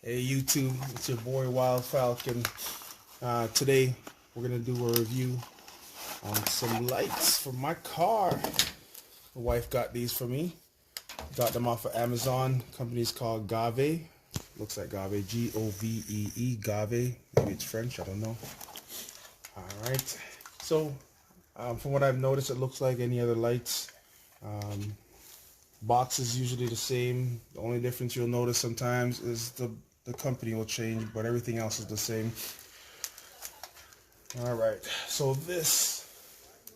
Hey YouTube, it's your boy Wild Falcon. Today we're gonna do a review on some lights for my car. My wife got these for me. Got them off of Amazon. Company's called Gave. Looks like Gave, G-O-V-E-E, Gave. Maybe it's French, I don't know. Alright, so from what I've noticed, it looks like any other lights. Box is usually the same. The only difference you'll notice sometimes is the company will change, but everything else is the same. Alright, so this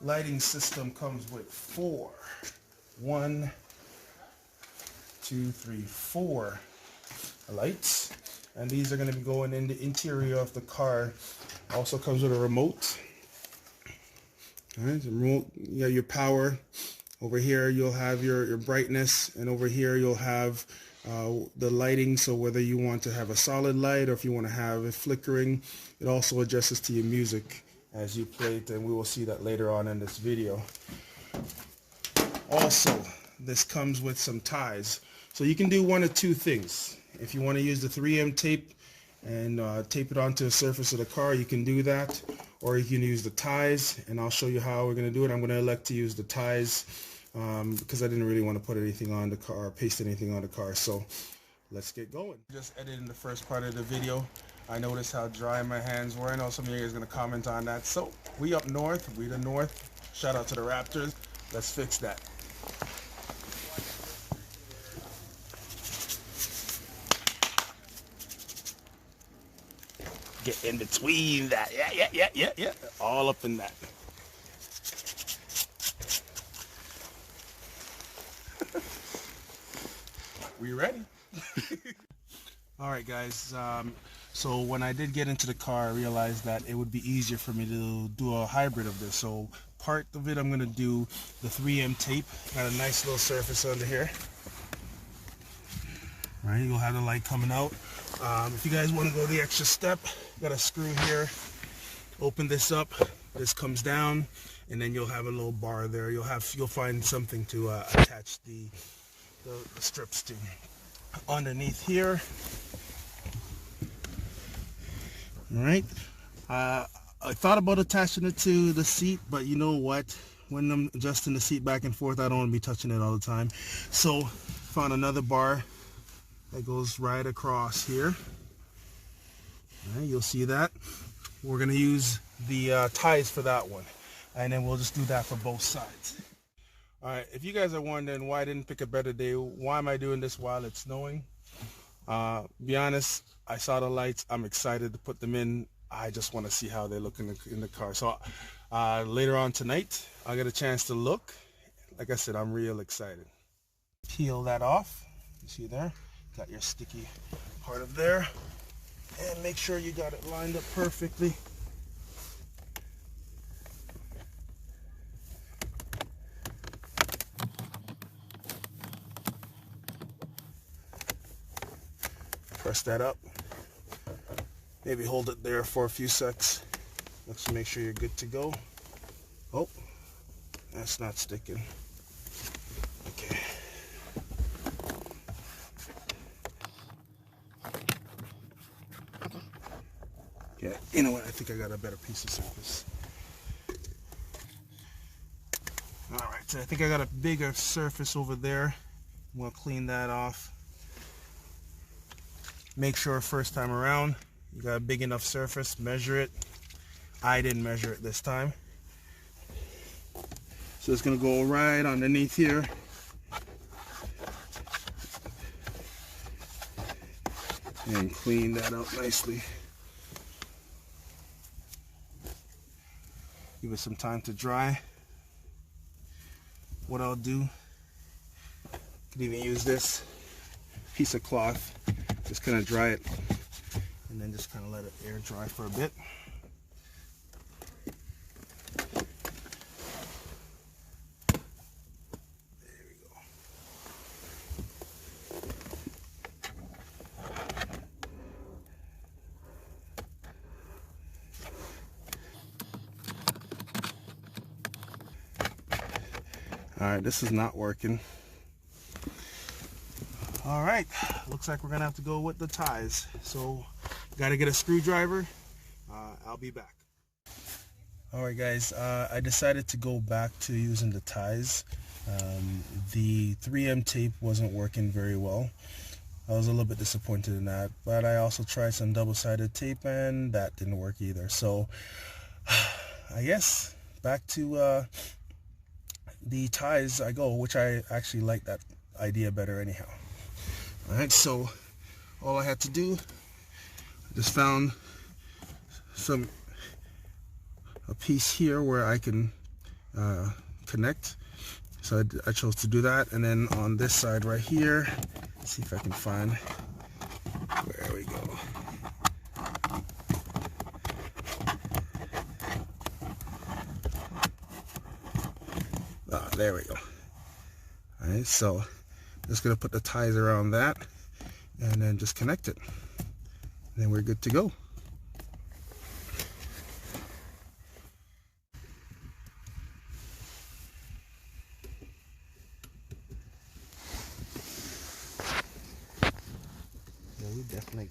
lighting system comes with four lights, and these are going to be going in the interior of the car. Also comes with a remote. Alright, the remote, you have your power. Over here you'll have your brightness, and over here you'll have the lighting, so whether you want to have a solid light or if you want to have it flickering. It also adjusts to your music as you play it, and we will see that later on in this video. Also, this comes with some ties, so you can do one of two things. If you want to use the 3M tape and tape it onto the surface of the car, you can do that, or you can use the ties, and I'll show you how we're going to do it. I'm going to elect to use the ties because I didn't really want to put anything on the car or paste anything on the car. So let's get going. Just editing the first part of the video. I noticed how dry my hands were. I know some of you guys are going to comment on that. So we up north, we the north. Shout out to the Raptors. Let's fix that. Get in between that. Yeah. All up in that. We ready? Alright guys, so when I did get into the car, I realized that it would be easier for me to do a hybrid of this. So part of it I'm going to do the 3M tape. Got a nice little surface under here. Alright, you'll have the light coming out. If you guys want to go the extra step, got a screw here. Open this up, this comes down, and then you'll have a little bar there. You'll find something to attach the strips to. Underneath here. Alright, I thought about attaching it to the seat, but you know what, when I'm adjusting the seat back and forth, I don't want to be touching it all the time. So found another bar that goes right across here. Alright, you'll see that. We're going to use the ties for that one, and then we'll just do that for both sides. Alright, if you guys are wondering why I didn't pick a better day, why am I doing this while it's snowing? Be honest, I saw the lights, I'm excited to put them in. I just want to see how they look in the car. So later on tonight, I'll get a chance to look. Like I said, I'm real excited. Peel that off. You see there? Got your sticky part of there. And make sure you got it lined up perfectly. Press that up. Maybe hold it there for a few seconds. Let's make sure you're good to go. Oh, that's not sticking. Okay. Yeah, you know what? I think I got a better piece of surface. Alright, so I think I got a bigger surface over there. I'm going to clean that off. Make sure first time around you got a big enough surface, measure it. I didn't measure it this time. So it's going to go right underneath here. And clean that out nicely. Give it some time to dry. What I'll do, could even use this piece of cloth, just kind of dry it, and then just kind of let it air dry for a bit. There we go. Alright, this is not working. All right, looks like we're gonna have to go with the ties. So, gotta get a screwdriver. I'll be back. All right, guys, I decided to go back to using the ties. The 3M tape wasn't working very well. I was a little bit disappointed in that, but I also tried some double-sided tape and that didn't work either. So I guess back to the ties I go, which I actually like that idea better anyhow. All right, so all I had to do, I just found a piece here where I can connect. So I chose to do that, and then on this side right here, let's see if I can find, there we go. There we go. All right, so just gonna put the ties around that and then just connect it. And then we're good to go. Yeah, we definitely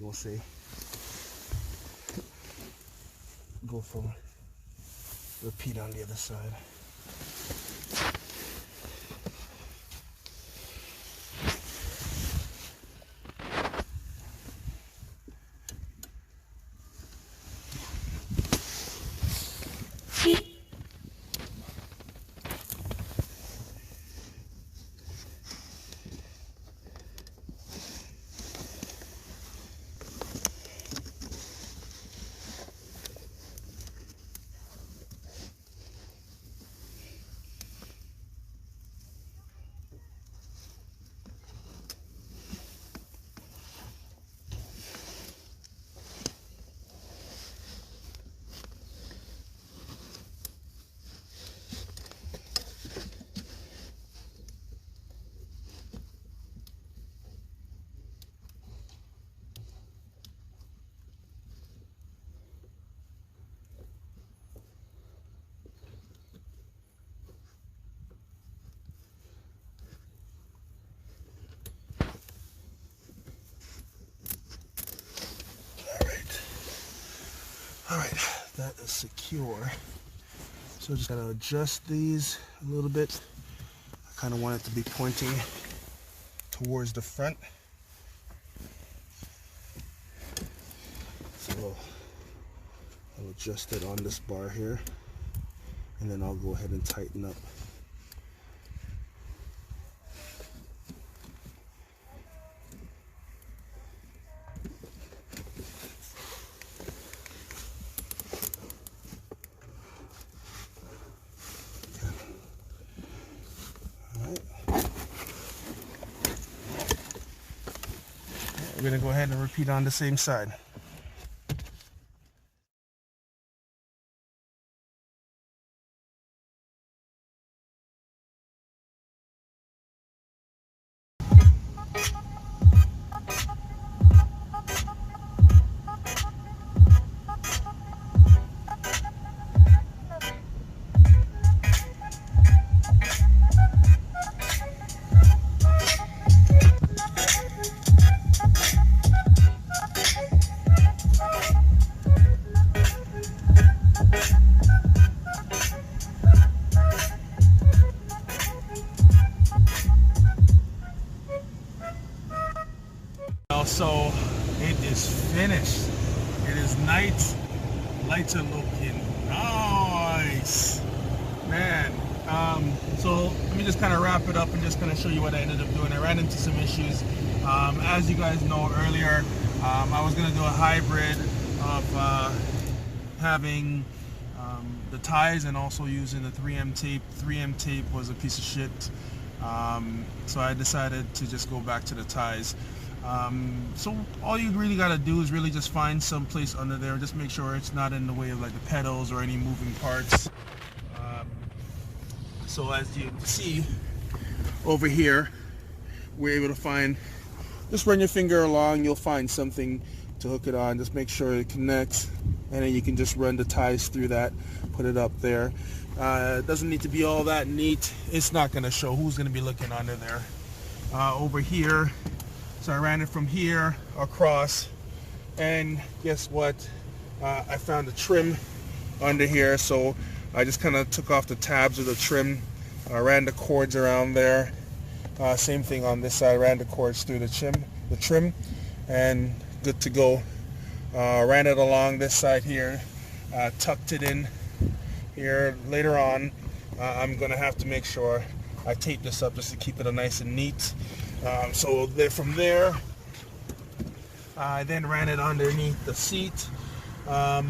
go for repeat on the other side. All right, that is secure. So just gotta adjust these a little bit. I kind of want it to be pointing towards the front. So I'll adjust it on this bar here, and then I'll go ahead and tighten up. We're going to go ahead and repeat on the same side. So it is finished. It is night. Lights are looking nice, man. So let me just kind of wrap it up and just kind of show you what I ended up doing. I ran into some issues. As you guys know earlier, I was gonna do a hybrid of having the ties and also using the 3M tape. 3M tape was a piece of shit. So I decided to just go back to the ties. So all you really got to do is really just find some place under there, just make sure it's not in the way of like the pedals or any moving parts. So as you can see over here, we're able to find, just run your finger along, you'll find something to hook it on. Just make sure it connects, and then you can just run the ties through that, put it up there. It doesn't need to be all that neat. It's not going to show who's going to be looking under there. Over here, So I ran it from here across, and guess what? I found a trim under here, so I just kind of took off the tabs of the trim, ran the cords around there. Same thing on this side, ran the cords through the trim, and good to go. Ran it along this side here, tucked it in here. Later on, I'm gonna have to make sure I tape this up just to keep it nice and neat. So there, from there, I then ran it underneath the seat. Like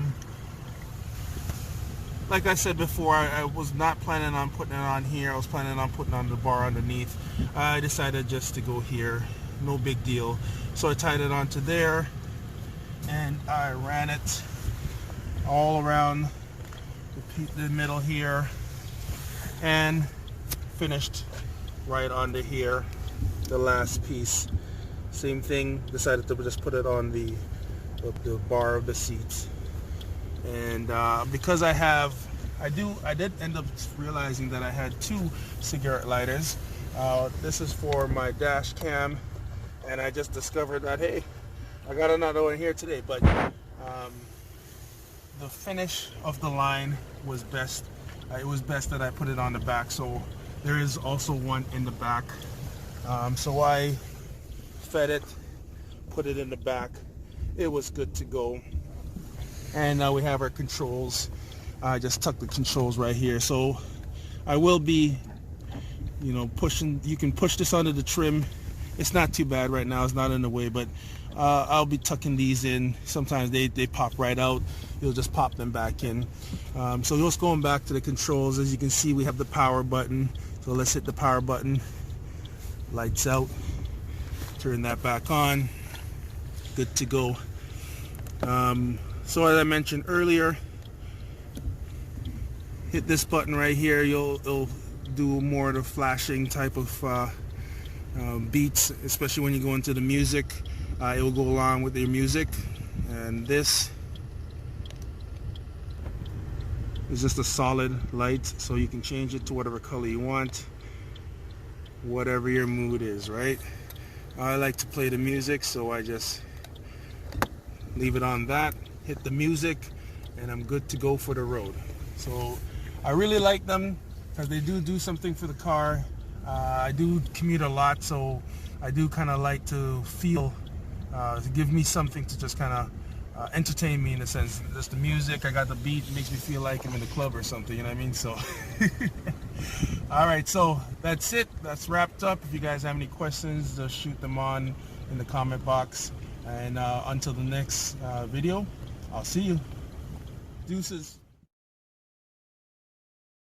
I said before, I was not planning on putting it on here. I was planning on putting on the bar underneath. I decided just to go here. No big deal. So I tied it onto there, and I ran it all around the middle here, and finished right under here, the last piece. Same thing, decided to just put it on the bar of the seat. And because I did end up realizing that I had 2 cigarette lighters. This is for my dash cam, and I just discovered that, hey, I got another one here today. But the finish of the line was best. It was best that I put it on the back, so there is also one in the back. So I fed it, put it in the back. It was good to go. And now we have our controls. I just tucked the controls right here. So I will be, pushing. You can push this under the trim. It's not too bad right now. It's not in the way, but I'll be tucking these in. Sometimes they pop right out. You'll just pop them back in. So just going back to the controls, as you can see, we have the power button. So let's hit the power button. Lights out. Turn that back on. Good to go. So as I mentioned earlier, hit this button right here. It'll do more of the flashing type of beats, especially when you go into the music. It will go along with your music. And this is just a solid light, so you can change it to whatever color you want, whatever your mood is, right? I like to play the music, so I just leave it on that, hit the music, and I'm good to go for the road. So I really like them because they do something for the car. I do commute a lot, so I do kind of like to feel, to give me something to just kind of entertain me, in a sense. Just the music, I got the beat, it makes me feel like I'm in the club or something, you know what I mean? So alright, so that's it. That's wrapped up. If you guys have any questions, just shoot them on in the comment box. And until the next video, I'll see you. Deuces.